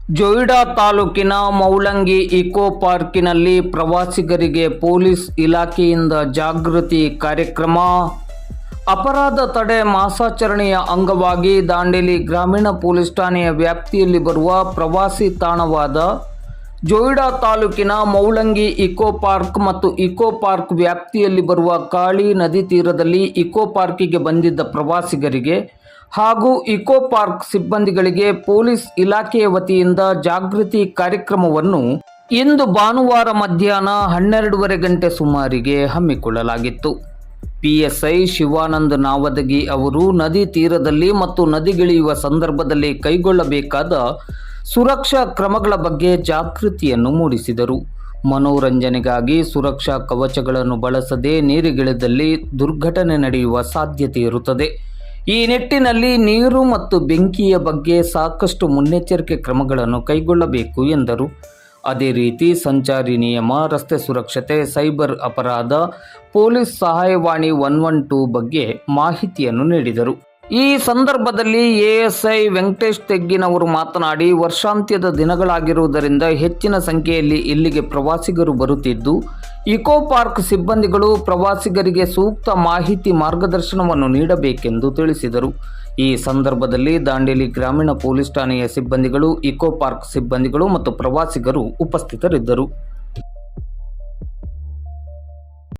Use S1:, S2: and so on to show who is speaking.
S1: ಜೊಯ್ಡಾ ತಾಲೂಕಿನ ಮೌಲಂಗಿ ಇಕೋ ಪಾರ್ಕಿನಲ್ಲಿ ಪ್ರವಾಸಿಗರಿಗೆ ಪೊಲೀಸ್ ಇಲಾಖೆಯಿಂದ ಜಾಗೃತಿ ಕಾರ್ಯಕ್ರಮ. ಅಪರಾಧ ತಡೆ ಮಾಸಾಚರಣೆಯ ಅಂಗವಾಗಿ ದಾಂಡೇಲಿ ಗ್ರಾಮೀಣ ಪೊಲೀಸ್ ಠಾಣೆಯ ವ್ಯಾಪ್ತಿಯಲ್ಲಿ ಬರುವ ಪ್ರವಾಸಿ ತಾಣವಾದ ಜೊಯ್ಡಾ ತಾಲೂಕಿನ ಮೌಲಂಗಿ ಇಕೋ ಪಾರ್ಕ್ ಮತ್ತು ಇಕೋ ಪಾರ್ಕ್ ವ್ಯಾಪ್ತಿಯಲ್ಲಿ ಬರುವ ಕಾಳಿ ನದಿ ತೀರದಲ್ಲಿ ಇಕೋ ಪಾರ್ಕಿಗೆ ಬಂದಿದ್ದ ಪ್ರವಾಸಿಗರಿಗೆ ಹಾಗೂ ಇಕೋ ಪಾರ್ಕ್ ಸಿಬ್ಬಂದಿಗಳಿಗೆ ಪೊಲೀಸ್ ಇಲಾಖೆಯ ವತಿಯಿಂದ ಜಾಗೃತಿ ಕಾರ್ಯಕ್ರಮವನ್ನು ಇಂದು ಭಾನುವಾರ ಮಧ್ಯಾಹ್ನ 12:30 ಗಂಟೆ ಸುಮಾರಿಗೆ ಹಮ್ಮಿಕೊಳ್ಳಲಾಗಿತ್ತು. ಪಿಎಸ್ಐ ಶಿವಾನಂದ ನಾವದಗಿ ಅವರು ನದಿ ತೀರದಲ್ಲಿ ಮತ್ತು ನದಿಗಿಳಿಯುವ ಸಂದರ್ಭದಲ್ಲಿ ಕೈಗೊಳ್ಳಬೇಕಾದ ಸುರಕ್ಷಾ ಕ್ರಮಗಳ ಬಗ್ಗೆ ಜಾಗೃತಿಯನ್ನು ಮೂಡಿಸಿದರು. ಮನೋರಂಜನೆಗಾಗಿ ಸುರಕ್ಷಾ ಕವಚಗಳನ್ನು ಬಳಸದೆ ನೀರಿಗಿಳಿದಲ್ಲಿ ದುರ್ಘಟನೆ ನಡೆಯುವ ಸಾಧ್ಯತೆ ಇರುತ್ತದೆ. ಈ ನಿಟ್ಟಿನಲ್ಲಿ ನೀರು ಮತ್ತು ಬೆಂಕಿಯ ಬಗ್ಗೆ ಸಾಕಷ್ಟು ಮುನ್ನೆಚ್ಚರಿಕೆ ಕ್ರಮಗಳನ್ನು ಕೈಗೊಳ್ಳಬೇಕು ಎಂದರು. ಅದೇ ರೀತಿ ಸಂಚಾರಿ ನಿಯಮ, ರಸ್ತೆ ಸುರಕ್ಷತೆ, ಸೈಬರ್ ಅಪರಾಧ, ಪೊಲೀಸ್ ಸಹಾಯವಾಣಿ 112 ಬಗ್ಗೆ ಮಾಹಿತಿಯನ್ನು ನೀಡಿದರು. ಈ ಸಂದರ್ಭದಲ್ಲಿ ಎಎಸ್ಐ ವೆಂಕಟೇಶ್ ತೆಗ್ಗಿನವರು ಮಾತನಾಡಿ, ವರ್ಷಾಂತ್ಯದ ದಿನಗಳಾಗಿರುವುದರಿಂದ ಹೆಚ್ಚಿನ ಸಂಖ್ಯೆಯಲ್ಲಿ ಇಲ್ಲಿಗೆ ಪ್ರವಾಸಿಗರು ಬರುತ್ತಿದ್ದು, ಇಕೋ ಪಾರ್ಕ್ ಸಿಬ್ಬಂದಿಗಳು ಪ್ರವಾಸಿಗರಿಗೆ ಸೂಕ್ತ ಮಾಹಿತಿ ಮಾರ್ಗದರ್ಶನವನ್ನು ನೀಡಬೇಕೆಂದು ತಿಳಿಸಿದರು. ಈ ಸಂದರ್ಭದಲ್ಲಿ ದಾಂಡೇಲಿ ಗ್ರಾಮೀಣ ಪೊಲೀಸ್ ಠಾಣೆಯ ಸಿಬ್ಬಂದಿಗಳು, ಇಕೋ ಪಾರ್ಕ್ ಸಿಬ್ಬಂದಿಗಳು ಮತ್ತು ಪ್ರವಾಸಿಗರು ಉಪಸ್ಥಿತರಿದ್ದರು.